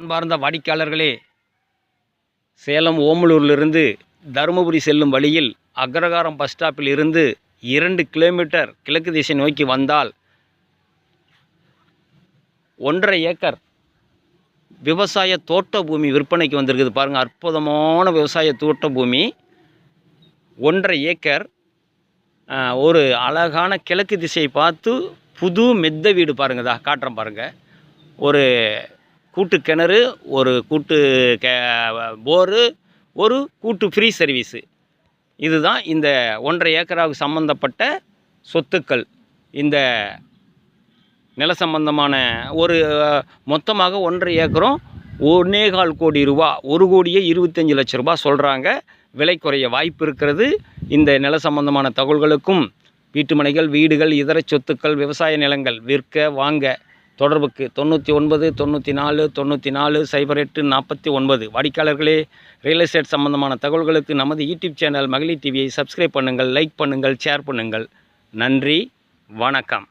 அன்பார்ந்த வாடிக்கையாளர்களே, சேலம் ஓமலூரிலிருந்து தருமபுரி செல்லும் வழியில் அக்ரஹாரம் பஸ் ஸ்டாப்பில் இருந்து 2 கிலோமீட்டர் கிழக்கு திசை நோக்கி வந்தால் 1.5 ஏக்கர் விவசாய தோட்ட பூமி விற்பனைக்கு வந்திருக்குது. பாருங்கள், அற்புதமான விவசாய தோட்ட பூமி. 1.5 ஏக்கர், ஒரு அழகான கிழக்கு திசையை பார்த்து புது மெத்த வீடு. பாருங்கள், காட்டுறேன் பாருங்கள். ஒரு கூட்டு கிணறு, ஒரு கூட்டு போரு, ஒரு கூட்டு ஃப்ரீ சர்வீஸு. இதுதான் இந்த 1.5 ஏக்கராவுக்கு சம்மந்தப்பட்ட சொத்துக்கள். இந்த நில சம்பந்தமான ஒரு மொத்தமாக 1.5 ஏக்கரும் 1.25 கோடி ரூபா, 1,25,00,000 ரூபா சொல்கிறாங்க. விலை குறைய வாய்ப்பு இருக்கிறது. இந்த நில சம்பந்தமான தகவல்களுக்கும் வீட்டுமனைகள், வீடுகள், இதர சொத்துக்கள், விவசாய நிலங்கள் விற்க வாங்க தொடர்புக்கு 99 94 94 08 49. வாடிக்கையாளர்களே, ரியல் எஸ்டேட் சம்பந்தமான தகவல்களுக்கு நமது யூடியூப் சேனல் மகளிர் டிவியை சப்ஸ்கிரைப் பண்ணுங்கள், லைக் பண்ணுங்கள், ஷேர் பண்ணுங்கள். நன்றி, வணக்கம்.